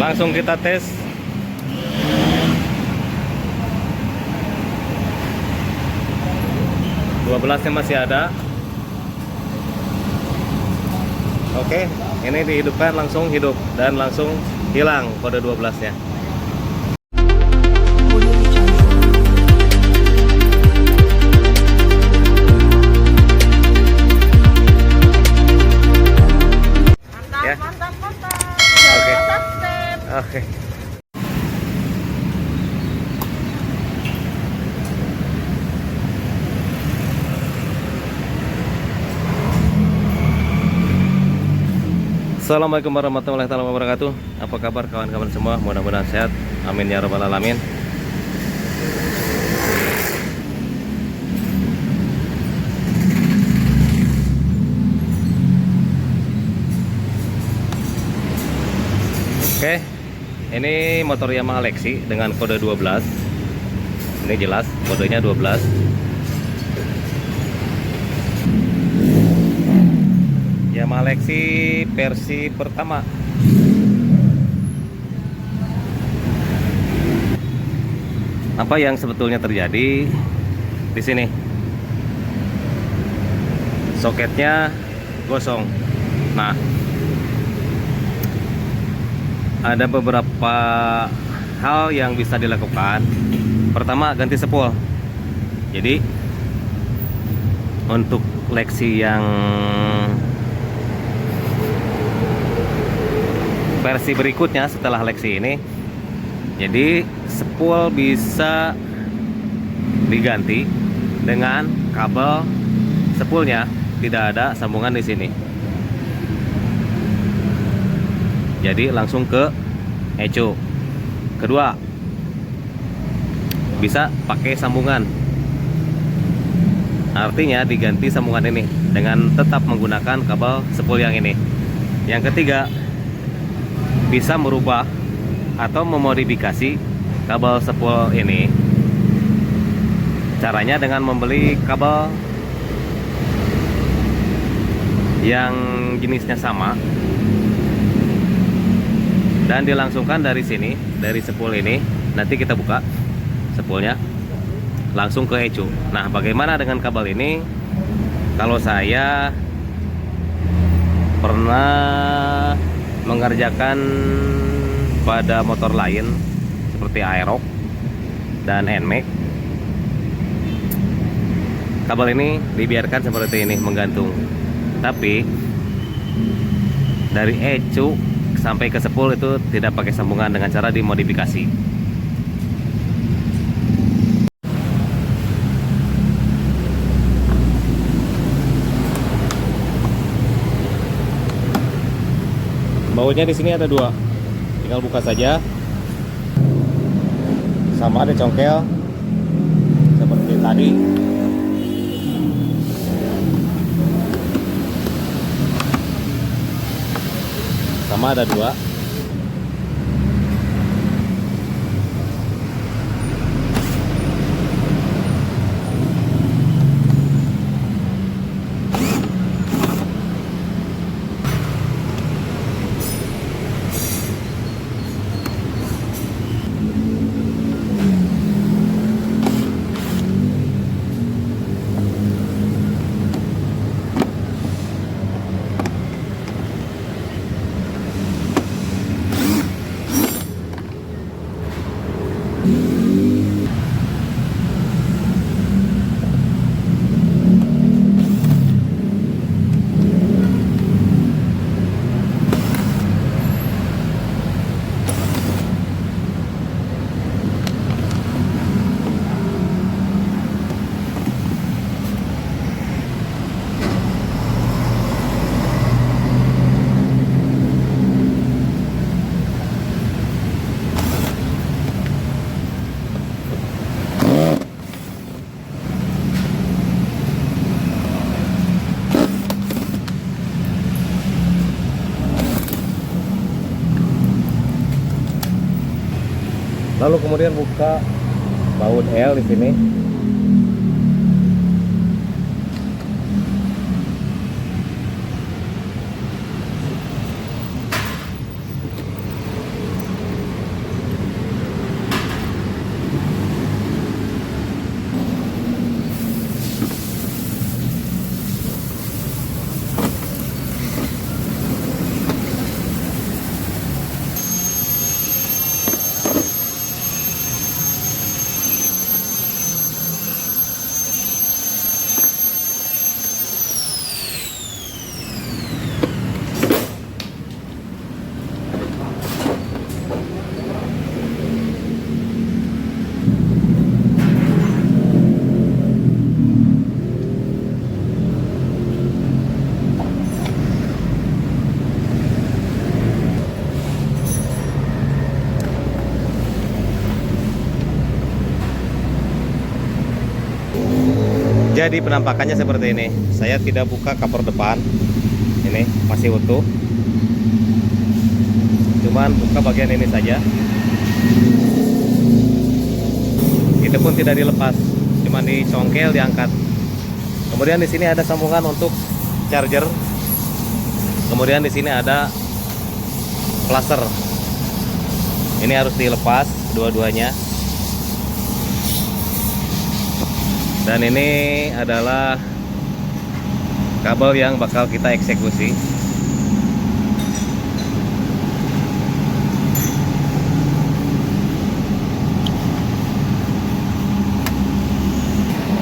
Langsung kita tes. Dua belasnya masih ada. Oke, ini dihidupkan, langsung hidup dan langsung hilang kode 12-nya. Ya. Mantap. Oke. Subscribe. Oke. Assalamualaikum warahmatullahi wabarakatuh. Apa kabar kawan-kawan semua? Mudah-mudahan sehat. Amin ya rabbal alamin. Oke, ini motor Yamaha Lexi dengan kode 12. Ini jelas kodenya 12. Yamaha Lexi versi pertama. Apa yang sebetulnya terjadi di sini? Soketnya gosong. Nah, ada beberapa hal yang bisa dilakukan. Pertama, ganti spool. Jadi untuk Lexi yang versi berikutnya setelah Lexi ini, jadi spool bisa diganti dengan kabel spoolnya tidak ada sambungan di sini. Jadi langsung ke ecu. Kedua, bisa pakai sambungan. Artinya diganti sambungan ini dengan tetap menggunakan kabel spool yang ini. Yang ketiga, bisa merubah atau memodifikasi kabel spool ini. Caranya dengan membeli kabel yang jenisnya sama dan dilangsungkan dari sini, dari spool ini. Nanti kita buka spoolnya, langsung ke ecu. Nah, bagaimana dengan kabel ini? Kalau saya pernah mengerjakan pada motor lain seperti Aerox dan Nmax, kabel ini dibiarkan seperti ini menggantung, tapi dari ecu sampai ke spool itu tidak pakai sambungan dengan cara dimodifikasi. Bautnya di sini ada dua, tinggal buka saja. Sama ada congkel seperti tadi. Sama ada dua. Lalu kemudian buka baut L di sini. Jadi penampakannya seperti ini. Saya tidak buka cover depan. Ini masih utuh. Cuman buka bagian ini saja. Itu pun tidak dilepas, cuman dicongkel, diangkat. Kemudian di sini ada sambungan untuk charger. Kemudian di sini ada plaster. Ini harus dilepas dua-duanya. Dan ini adalah kabel yang bakal kita eksekusi.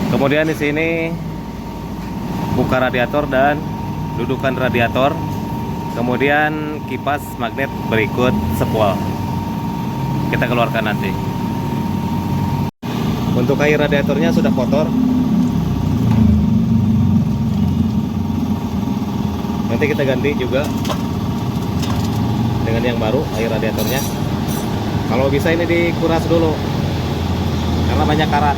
Kemudian di sini buka radiator dan dudukan radiator. Kemudian kipas magnet berikut sepul. Kita keluarkan nanti. Untuk air radiatornya sudah kotor. Nanti kita ganti juga dengan yang baru air radiatornya. Kalau bisa ini dikuras dulu karena banyak karat.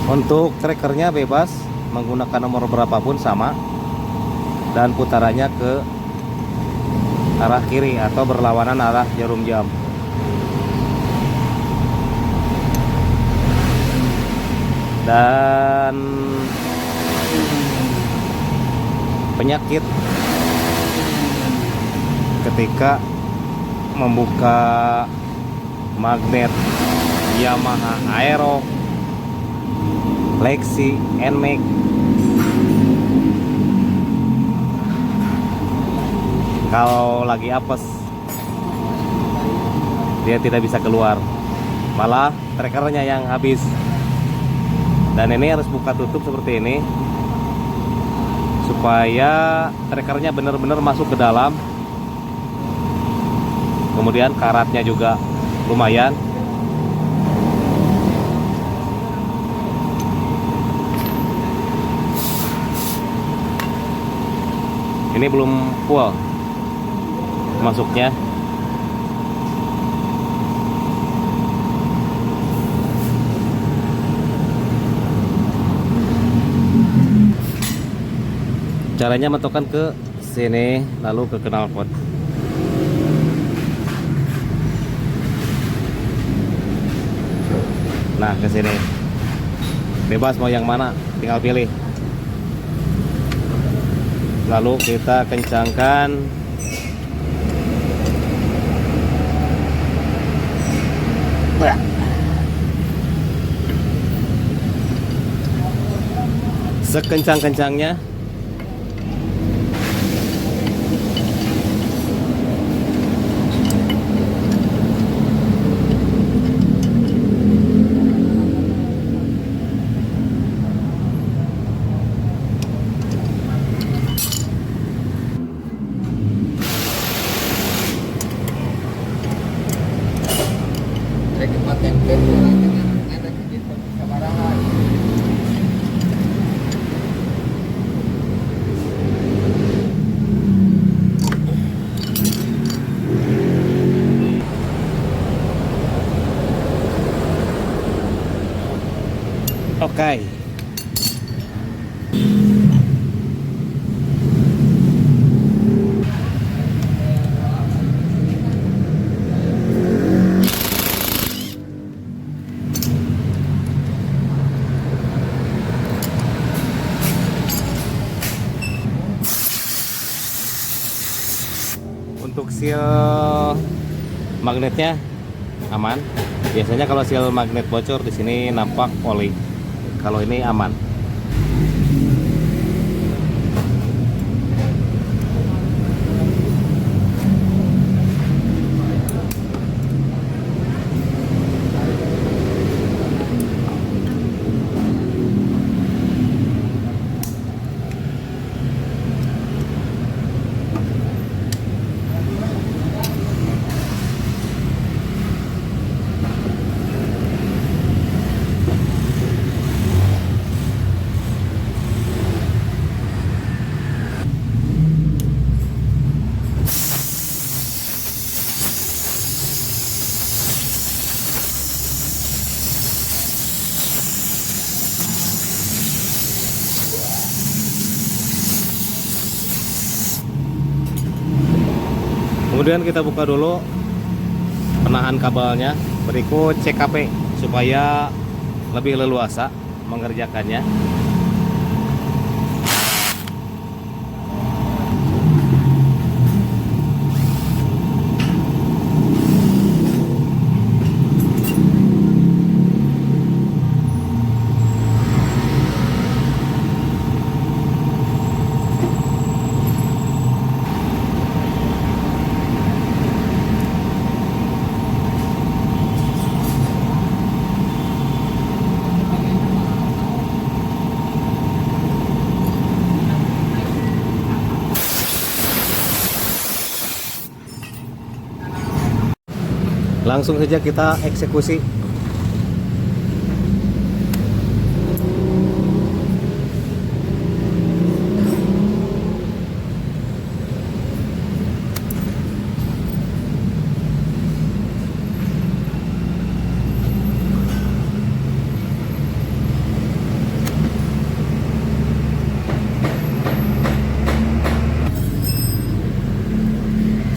Untuk trackernya bebas, menggunakan nomor berapapun sama, dan putarannya ke arah kiri atau berlawanan arah jarum jam. Dan penyakit ketika membuka magnet Yamaha Aero, Lexi, NMAX, kalau lagi apes dia tidak bisa keluar, malah trackernya yang habis. Dan ini harus buka tutup seperti ini supaya trackernya benar-benar masuk ke dalam. Kemudian karatnya juga lumayan. Ini belum full masuknya. Caranya mentokan ke sini lalu ke knalpot. Nah, ke sini. Bebas mau yang mana, tinggal pilih. Lalu kita kencangkan. Sekencang-kencangnya. Oke. seal magnetnya aman. Biasanya kalau seal magnet bocor di sini nampak oli. Kalau ini aman. Kemudian kita buka dulu penahan kabelnya, berikut CKP supaya lebih leluasa mengerjakannya. Langsung saja kita eksekusi.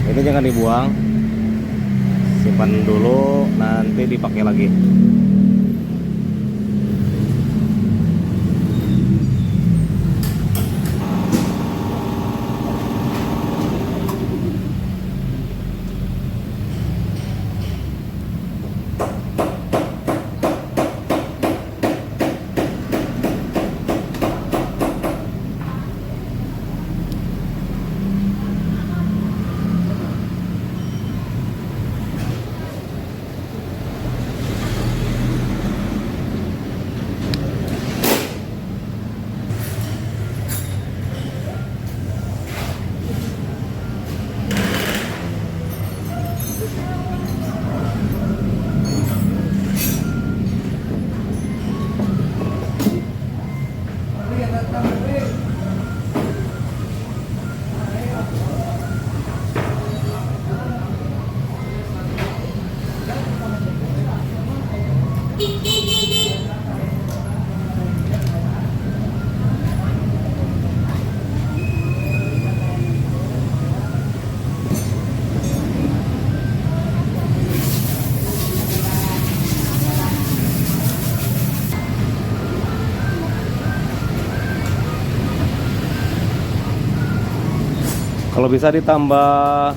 Ini jangan dibuang, simpan dulu, nanti dipakai lagi. Kalau bisa ditambah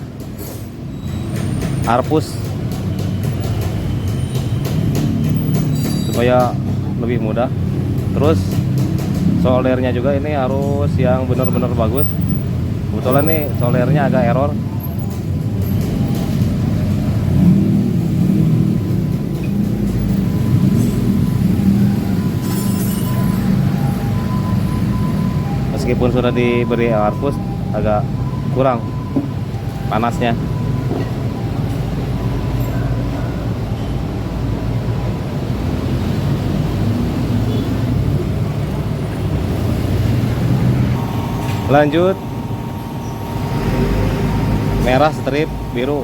arpus supaya lebih mudah. Terus soldernya juga ini harus yang benar-benar bagus. Kebetulan nih soldernya agak error. Meskipun sudah diberi arpus, agak kurang panasnya. Lanjut merah strip, biru.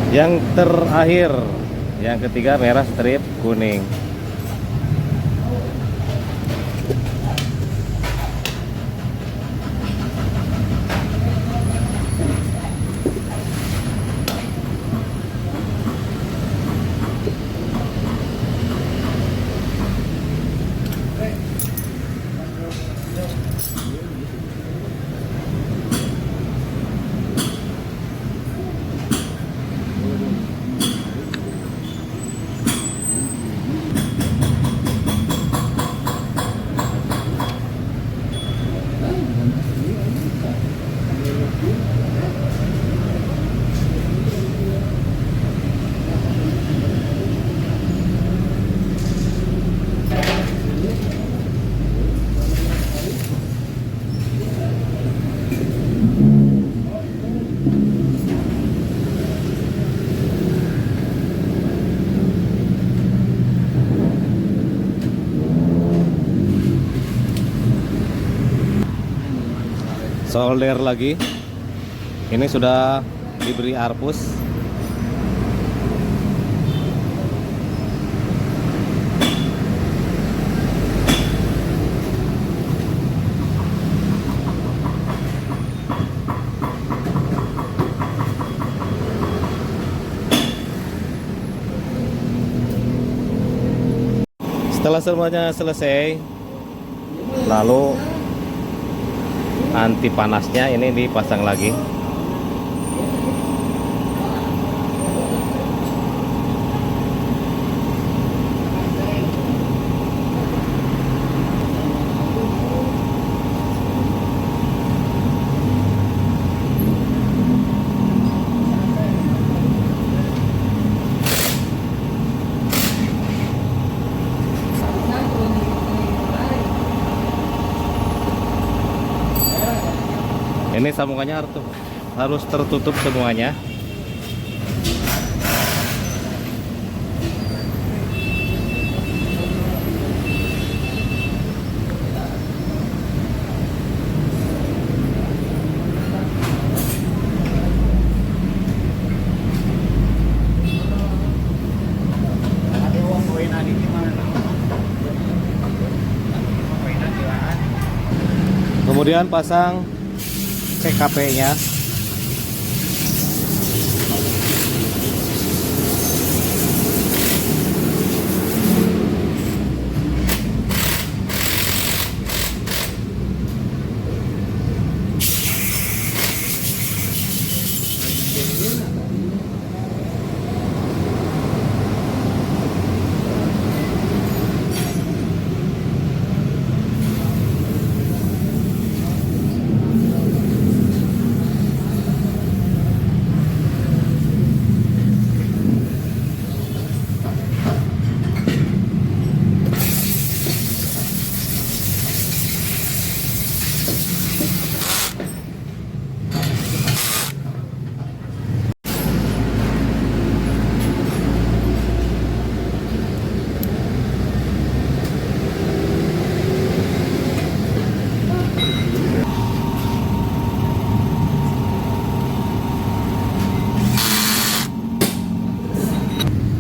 Yang terakhir, yang ketiga merah strip kuning. Solder lagi. Ini sudah diberi arpus. Setelah semuanya selesai, lalu anti panasnya ini dipasang lagi. Ini sambungannya harus tertutup semuanya. Kemudian pasang CKP-nya.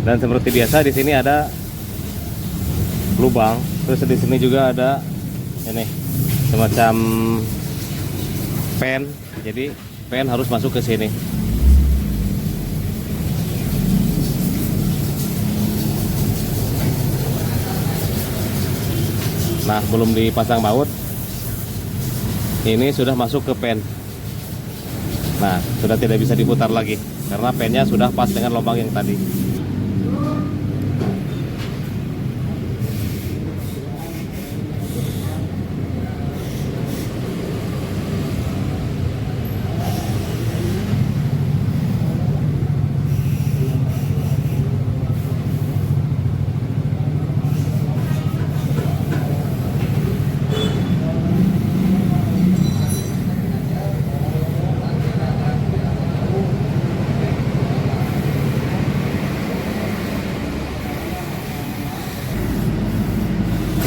Dan seperti biasa di sini ada lubang, terus di sini juga ada ini semacam pen. Jadi pen harus masuk ke sini. Nah, belum dipasang baut. Ini sudah masuk ke pen. Nah, sudah tidak bisa diputar lagi karena pennya sudah pas dengan lubang yang tadi.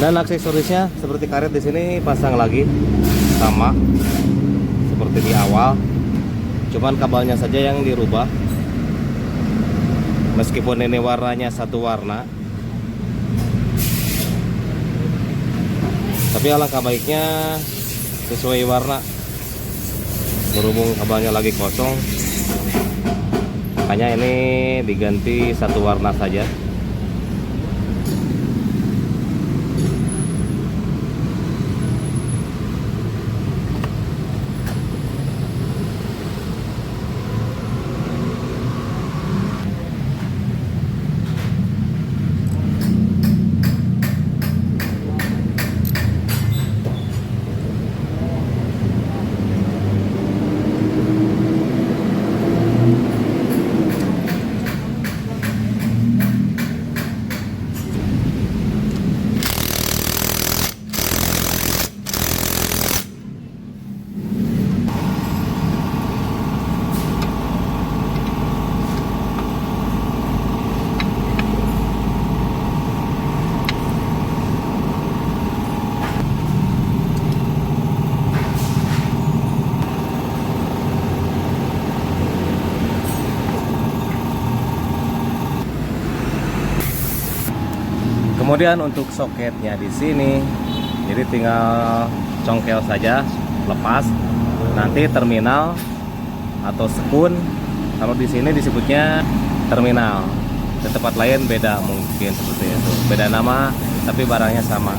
Dan aksesorisnya seperti karet di sini pasang lagi sama seperti di awal, cuman kabelnya saja yang dirubah. Meskipun ini warnanya satu warna, tapi alangkah baiknya sesuai warna. Berhubung kabelnya lagi kosong, makanya ini diganti satu warna saja. Kemudian untuk soketnya di sini, jadi tinggal congkel saja, lepas. Nanti terminal atau sekun, kalau di sini disebutnya terminal. Di tempat lain beda mungkin seperti itu, beda nama tapi barangnya sama.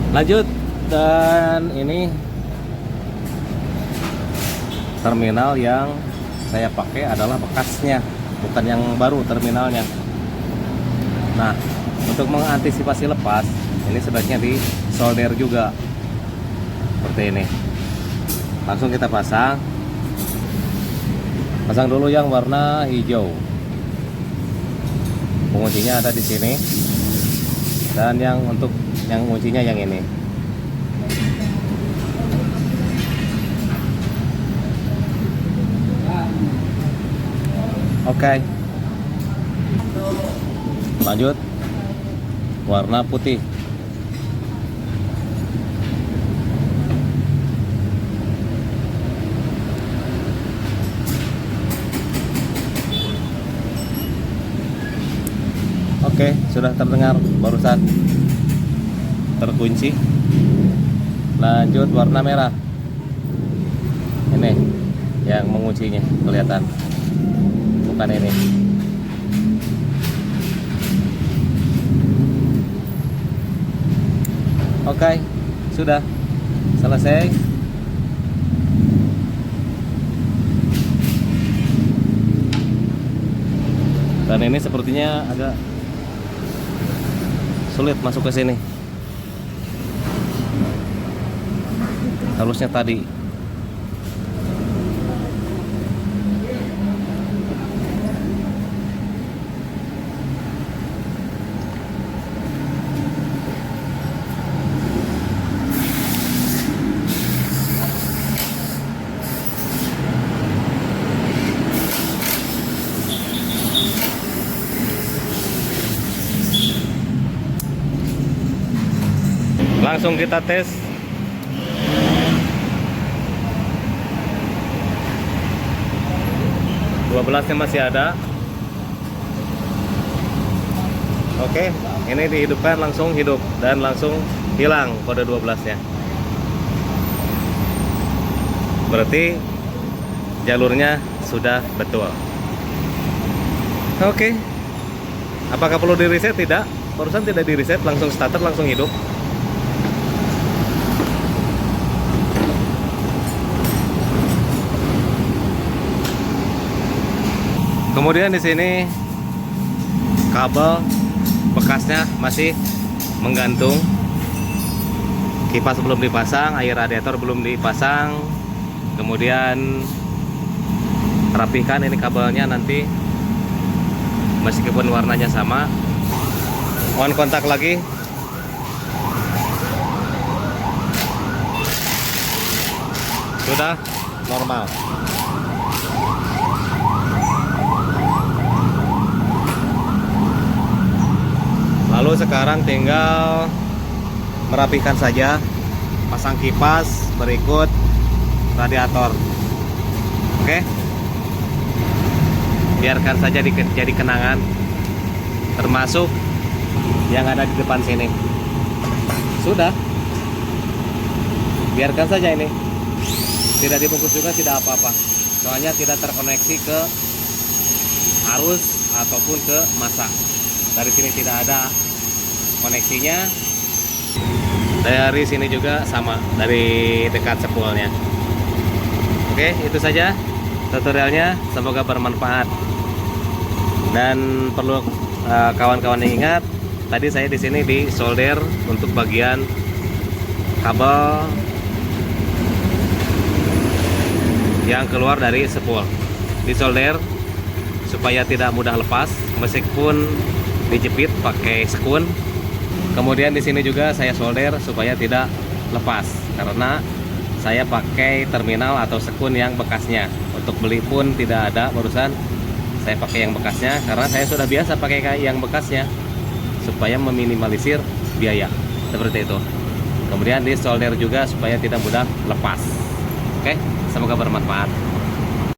Lanjut, dan ini terminal yang saya pakai adalah bekasnya, bukan yang baru terminalnya. Nah, untuk mengantisipasi lepas, ini sebaiknya di solder juga seperti ini. Langsung kita pasang dulu yang warna hijau. Penguncinya ada di sini, dan yang untuk yang kuncinya yang ini. Oke. Lanjut, warna putih. Oke, sudah terdengar barusan terkunci. Lanjut, warna merah. Ini yang menguncinya kelihatan, bukan ini. Oke, sudah selesai. Dan ini sepertinya agak sulit masuk ke sini. Harusnya tadi. Langsung kita tes. Dua belasnya masih ada. Oke, ini dihidupkan, langsung hidup dan langsung hilang kode 12-nya. Berarti jalurnya sudah betul. Oke. Apakah perlu di reset? Tidak. Barusan tidak di reset, langsung starter, langsung hidup. Kemudian di sini kabel bekasnya masih menggantung. Kipas belum dipasang, air radiator belum dipasang. Kemudian rapikan ini kabelnya nanti, meskipun warnanya sama. On kontak lagi. Sudah normal. Lalu sekarang tinggal merapikan saja, pasang kipas, berikut radiator. Oke, biarkan saja jadi kenangan, termasuk yang ada di depan sini. Sudah, biarkan saja ini, tidak dibungkus juga, tidak apa-apa, soalnya tidak terkoneksi ke arus ataupun ke massa. Dari sini tidak ada koneksinya, dari sini juga sama, dari dekat spoolnya. Oke, itu saja tutorialnya, semoga bermanfaat. Dan perlu kawan-kawan ingat, tadi saya di sini di solder untuk bagian kabel yang keluar dari spool, di solder supaya tidak mudah lepas meskipun dijepit pakai sekun. Kemudian di sini juga saya solder supaya tidak lepas, karena saya pakai terminal atau sekun yang bekasnya. Untuk beli pun tidak ada, barusan saya pakai yang bekasnya karena saya sudah biasa pakai yang bekasnya, supaya meminimalisir biaya seperti itu. Kemudian di solder juga supaya tidak mudah lepas. Oke, semoga bermanfaat.